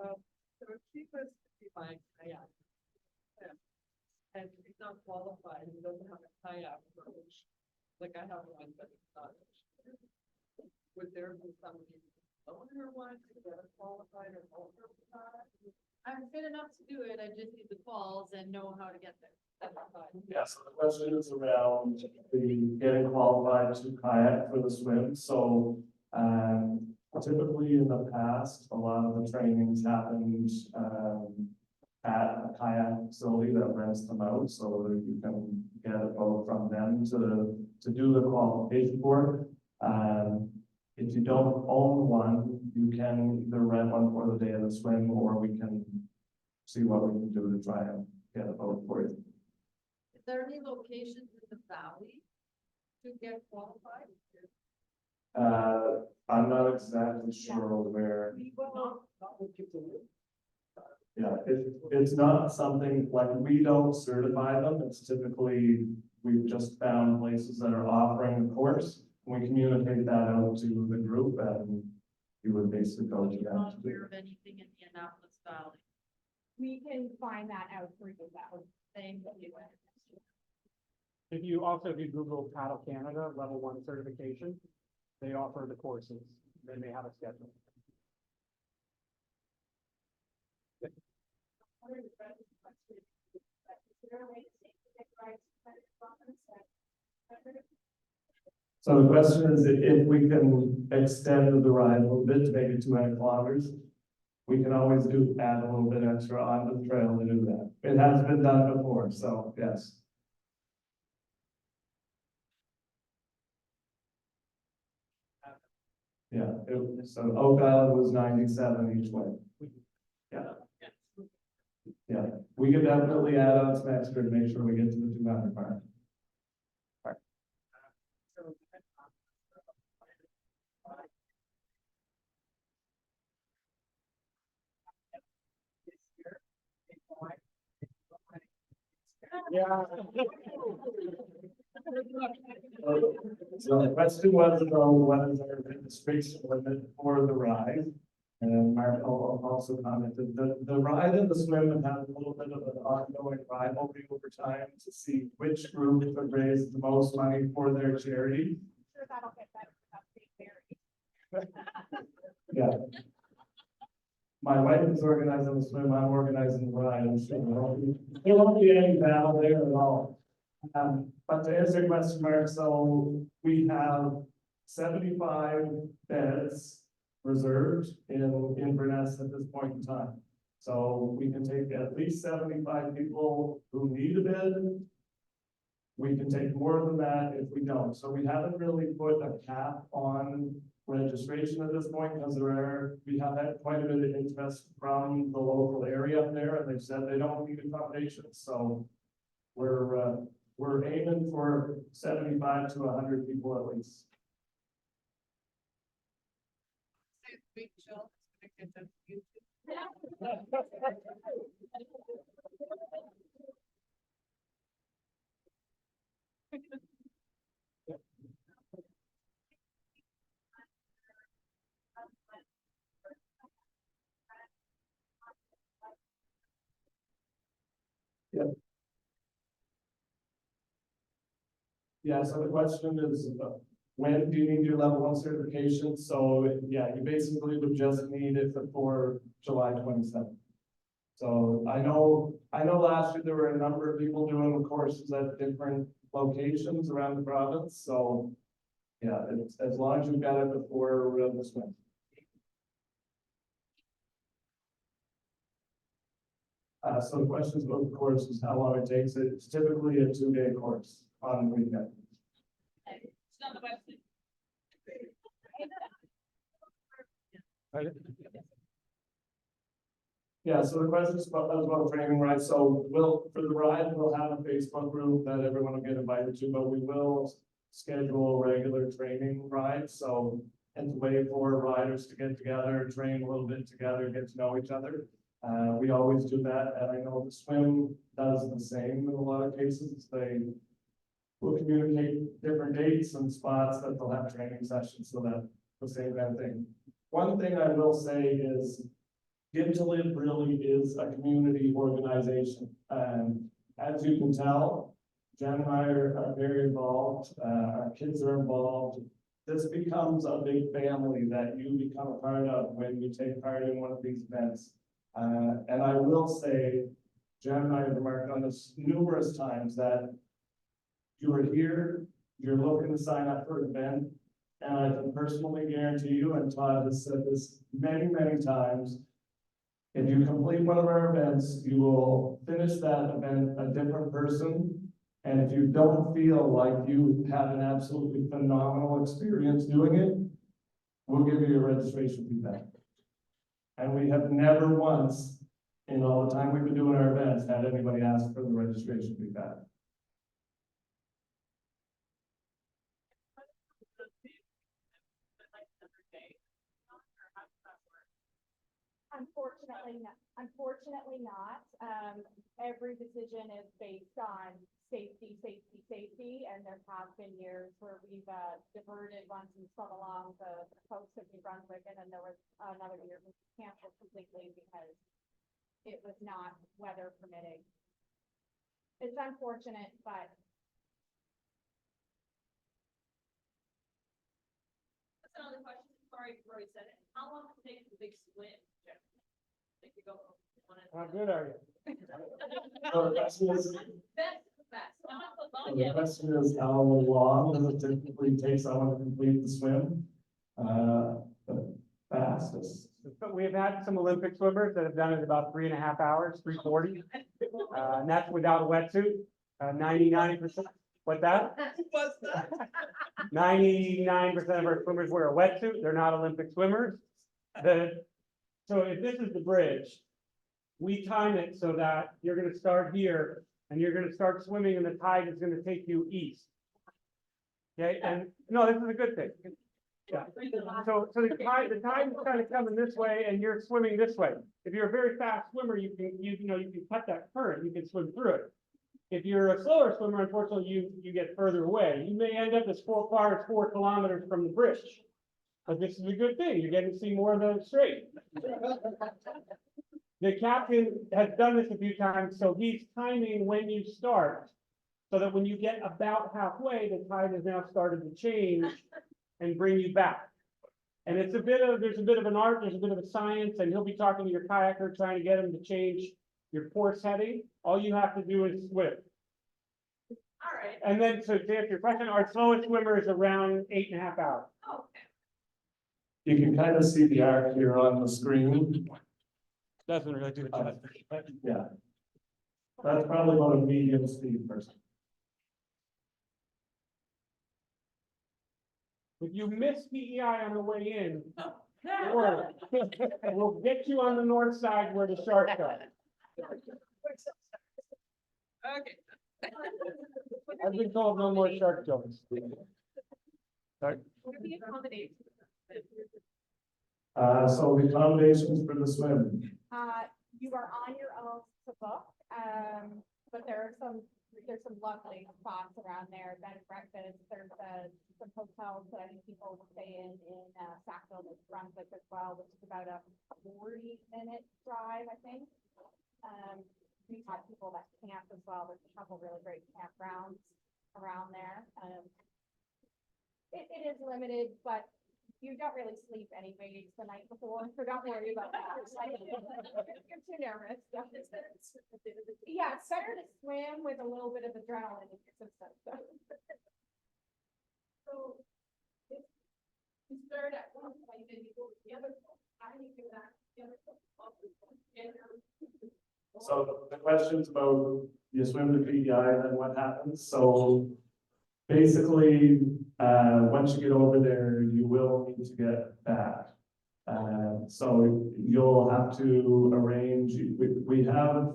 So if she was to be buying kayak. And he's not qualified, he doesn't have a kayak for which, like I have one, but it's not. Would there be somebody own her one to get a qualified or own her kayak? I'm fit enough to do it, I just need the calls and know how to get there. That's fine. Yeah, so the question is around the getting qualified to kayak for the swim, so, typically in the past, a lot of the trainings happened, at a kayak facility that rents them out, so that you can get a boat from them to do the qualification for it. If you don't own one, you can either rent one for the day of the swim, or we can see what we can do to try and get a boat for you. Is there any locations in the valley to get qualified? I'm not exactly sure where. Not with people. Yeah, it's not something, like, we don't certify them, it's typically, we've just found places that are offering the course. We communicate that out to the group, and you would basically go to You're not that. aware of anything in the Annapolis Valley. We can find that out for you, though. Thank you. If you Google Paddle Canada Level 1 certification, they offer the courses, then they have a schedule. So the question is, if we can extend the ride a little bit to maybe 200 kilometers, we can always add a little bit extra onto the trail to do that. It has been done before, so yes. Yeah, so Oak Island was 97 each way. Yeah. Yeah, we could definitely add on some extra to make sure we get to the 200 mark. Yeah. So the question was about what is our registration limit for the ride? And Mark also commented that the ride and the swim have had a little bit of an ongoing rivalry over time to see which group would raise the most money for their charity. Sure, that'll get better. That's Yeah. My wife is organizing the swim, I'm organizing the ride, I'm sure there won't be any battle there at all. But to answer your question, Mark, so we have 75 beds reserved in Inverness at this point in time. So we can take at least 75 people who need a bed. We can take more than that if we don't. So we haven't really put a cap on registration at this point, because we have had quite a bit of interest from the local area up there, and they've said they don't need accommodations. So we're aiming for 75 to 100 people at least. Big chill, get them YouTube. Yeah, so the question is, when do you need your level 1 certification? So yeah, you basically would just need it before July 27th. So I know last year there were a number of people doing courses at different locations around the province, so yeah, it's as long as you've got it before the swim. So the questions about the course is how long it takes. It's typically a 2-day course on the weekend. It's not the website. Yeah, so the question is about training, right? So for the ride, we'll have a Facebook group that everyone will get invited to, but we will schedule regular training rides. So it's a way for riders to get together, train a little bit together, get to know each other. We always do that, and I know the swim does the same in a lot of cases. They will communicate different dates and spots that they'll have training sessions, so that the same kind of thing. One thing I will say is Give to Live really is a community organization. As you can tell, Jen and I are very involved. Our kids are involved. This becomes a big family that you become a part of when you take part in one of these events. And I will say, Jen and I have remarked on this numerous times that you are here, you're looking to sign up for an event, and I can personally guarantee you, and Todd has said this many, many times, if you complete one of our events, you will finish that event a different person. And if you don't feel like you had an absolutely phenomenal experience doing it, we'll give you your registration fee back. And we have never once, in all the time we've been doing our events, had anybody ask for the registration fee back. Unfortunately not. Every decision is based on safety, and there have been years where we've diverted once and swum along the coast of New Brunswick, and then there was another year we canceled completely because it was not weather permitting. It's unfortunate, but That's another question. Sorry, you've already said it. How long does it take the big swim, Jeff? Like you go on it. How good are you? So the question is, Best, not the so long the question is how long does it typically take someone to complete the swim? The fastest. But we've had some Olympic swimmers that have done it about 3.5 hours, 3:40. And that's without a wetsuit, 99%. What's that? 99% of our swimmers wear a wetsuit. They're not Olympic swimmers. So if this is the bridge, we time it so that you're gonna start here and you're gonna start swimming and the tide is gonna take you east. Okay, and no, this is a good thing. Yeah. So the tide is kind of coming this way and you're swimming this way. If you're a very fast swimmer, you can cut that current, you can swim through it. If you're a slower swimmer, unfortunately, you get further away. You may end up as far as 4 kilometers from the bridge. But this is a good thing. You're getting to see more of the strait. The captain has done this a few times, so he's timing when you start, so that when you get about halfway, the tide has now started to change and bring you back. And there's a bit of an art, there's a bit of a science, and he'll be talking to your kayaker, trying to get him to change your course heading. All you have to do is swim. All right. And then, so to answer your question, our slowest swimmer is around 8.5 hours. Oh, okay. You can kind of see the arc here on the screen. Doesn't really do the job. Yeah. That's probably about a medium speed person. If you miss PEI on the way in, we'll get you on the north side where the sharks are. Okay. I've been told no more shark jokes. Sorry? What are the accommodations? So the accommodations for the swim. you are on your own to book, but there's some lovely spots around there, bed and breakfast, there's some hotels that I think people will stay in Sackville, New Brunswick as well, which is about a 40-minute drive, I think. We've had people that camp as well, there's a couple really great campgrounds around there. It it is limited, but you don't really sleep anyways the night before, so don't worry about that. Like, if you're too nervous. Yeah, it's better to swim with a little bit of adrenaline in your system, so. So, if you start at one point, then you go to the other point, how do you do that? The other point? So the question's about you swim to PEI, then what happens? So basically, once you get over there, you will need to get back. So you'll have to arrange, we have,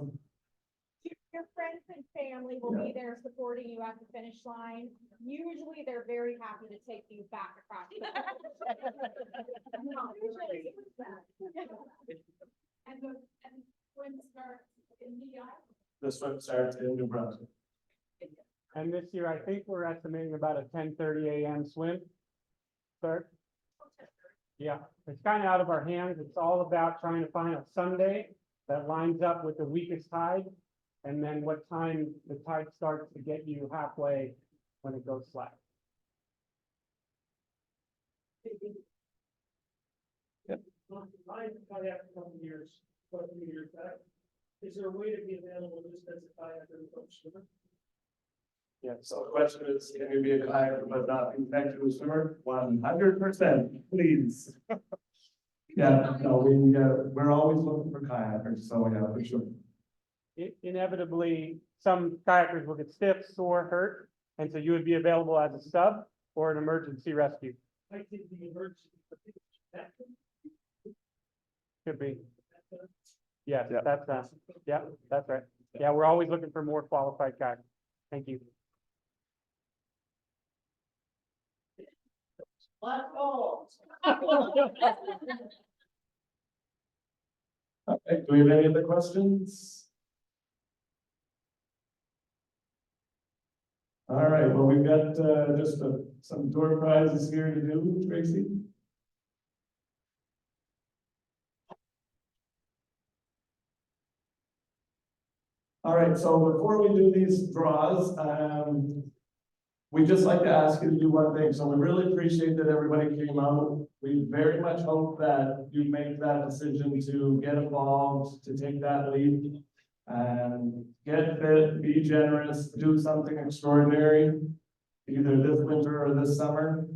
Your friends and family will be there supporting you at the finish line. Usually, they're very happy to take you back across. Usually. And when it starts in the the swim starts in New Brunswick. And this year, I think we're estimating about a 10:30 a.m. swim start. Yeah, it's kind of out of our hands. It's all about trying to find a Sunday that lines up with the weakest tide. And then what time the tide starts to get you halfway when it goes slack. Yep. I have a couple of years, quite a few years back. Is there a way to be available just as a kayak and coach swimmer? Yeah, so the question is, can you be a kayaker but not be connected to a swimmer? 100%, please. Yeah, no, we're always looking for kayakers, so yeah, for sure. Inevitably, some kayakers will get stiff, sore, hurt, and so you would be available as a sub or an emergency rescue. I think the emergency. Could be. Yes, Yeah. That's right. Yeah, we're always looking for more qualified kayakers. Thank you. Okay, do we have any other questions? All right, well, we've got just some door prizes here to do, Tracy. All right, so before we do these draws, we just like to ask you to do one thing. So we really appreciate that everybody came out. We very much hope that you make that decision to get involved, to take that lead. And get fit, be generous, do something extraordinary, either this winter or this summer.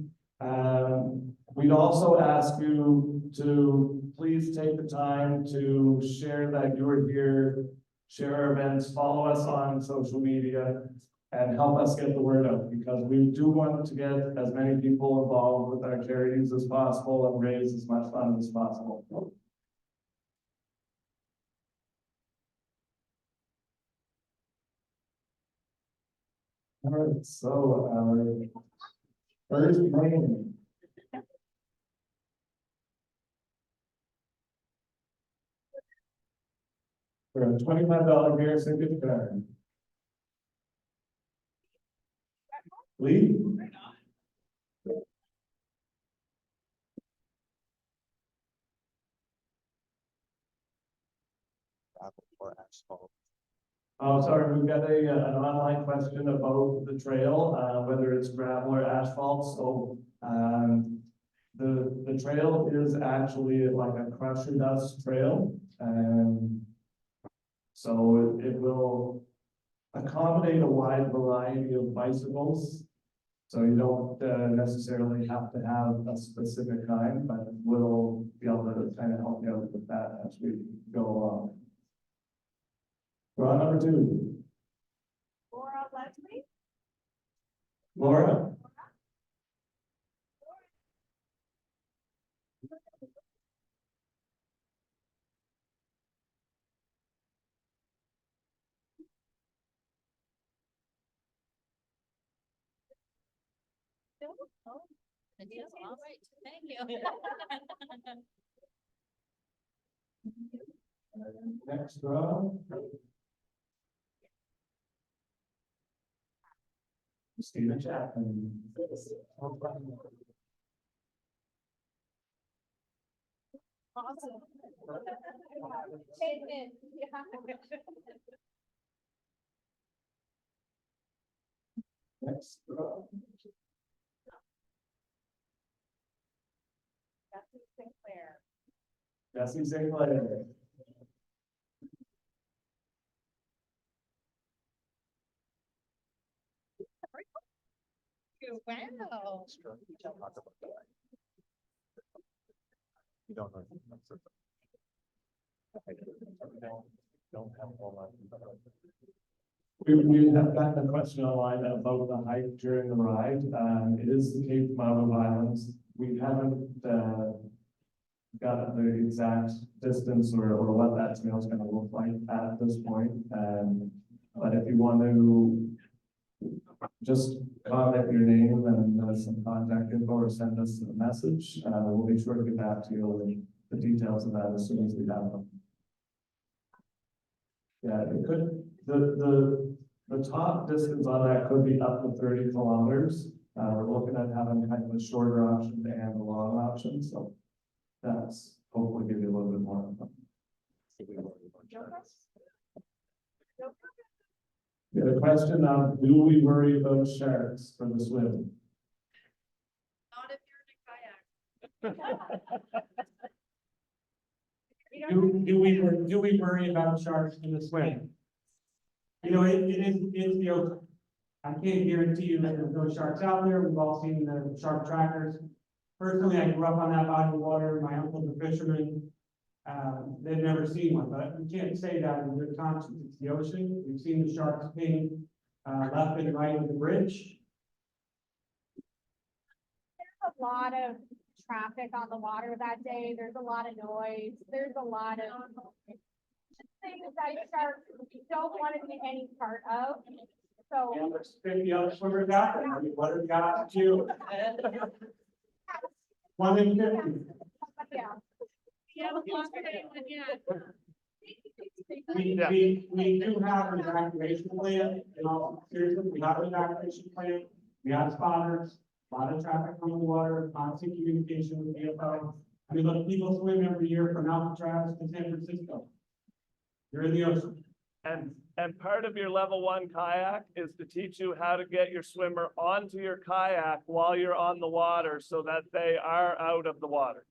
We'd also ask you to please take the time to share that you are here, share our events, follow us on social media, and help us get the word out, because we do want to get as many people involved with our charities as possible and raise as much funds as possible. All right, so first name. For a $25 Garrison gift card. Lee? Or asphalt. Oh, sorry, we've got an online question about the trail, whether it's gravel or asphalt, so, the trail is actually like a crusher dust trail, and so it will accommodate a wide variety of bicycles, so you don't necessarily have to have a specific kind, but we'll be able to kind of help you out with that as we go along. Draw number 2. Laura Leslie? Laura? Oh, all right, thank you. Next draw. Stephen Chapman. Awesome. Next draw. Sinclair. Jesse Sinclair. Wow. You don't know. Don't have all that. We have gotten a question online about the hike during the ride. It is the Cape Mountain of Islands. We haven't, got the exact distance or what that trail is gonna look like at this point. But if you want to just comment your name and some contact info or send us a message, we'll be sure to get back to you with the details of that as soon as we have them. Yeah, it could, the top distance on that could be up to 30 kilometers. We're looking at having kind of a shorter option and a long option, so that's hopefully give you a little bit more. Yeah, the question of, do we worry about sharks for the swim? Not if you're in a kayak. Do we worry about sharks in the swim? You know, it's the ocean. I can't guarantee you that there's no sharks out there. We've all seen the shark trackers. Personally, I grew up on that body of water. My uncle's a fisherman. They've never seen one, but we can't say that in good conscience. It's the ocean. We've seen the sharks ping left and right of the bridge. There's a lot of traffic on the water that day. There's a lot of noise. There's a lot of things that sharks don't want to be any part of. So. And there's 50 other swimmers out there. I mean, what have got to do? 1 in 50. Yeah. We do have an evacuation plan, you know, seriously, we have an evacuation plan, we have spotters, a lot of traffic on the water, constant communication with VFO. I mean, look, people swim every year from Alcatraz to San Francisco. You're in the ocean. And part of your level 1 kayak is to teach you how to get your swimmer onto your kayak while you're on the water so that they are out of the water.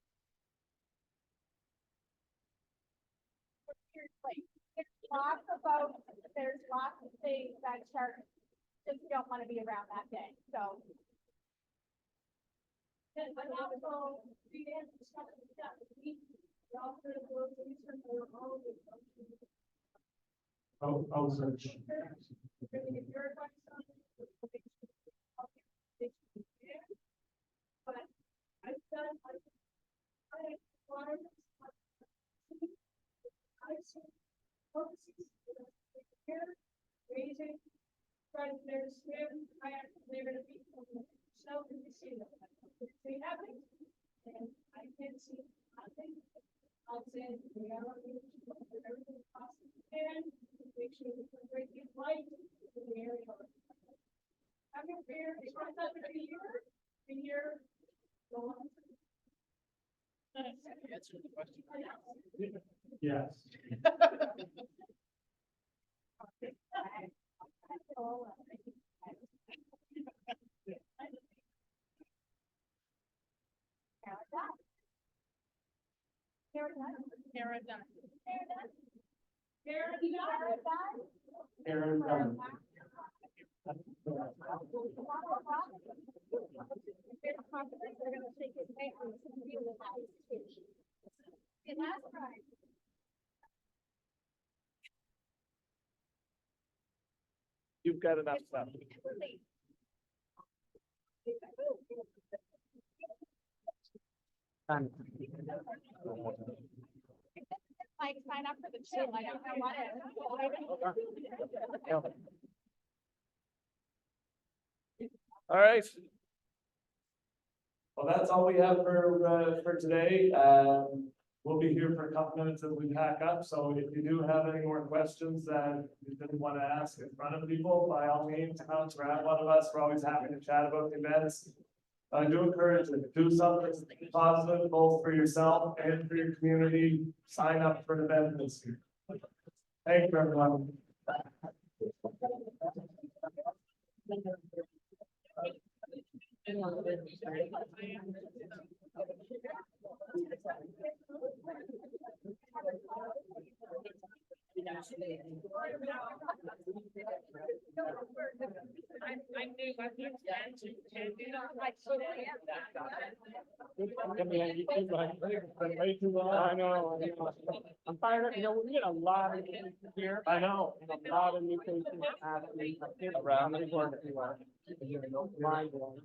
There's lots of things that sharks just don't want to be around that day, so. And but also, we didn't discuss that. We also will research our own. Oh, search. But I've done, raising, trying to learn to swim, kayak, they're gonna be so in the sea. They haven't, and I can't see nothing. I'll say we are everything possible and make sure we can break it light in the area. I'm here, it's not a year, go on. Answer the question. Yes. Aaron Dunn. You've got enough stuff. Like sign up for the chill, I don't know what. All right. Well, that's all we have for today. We'll be here for a couple minutes as we pack up. So if you do have any more questions that you didn't want to ask in front of people, by all means, come grab one of us. We're always happy to chat about the events. I do encourage you to do something positive, both for yourself and for your community. Sign up for an event this year. Thank you, everyone. I know. I'm fired up, we get a lot of things here. I know, a lot of new faces happening around the board. Mind blowing.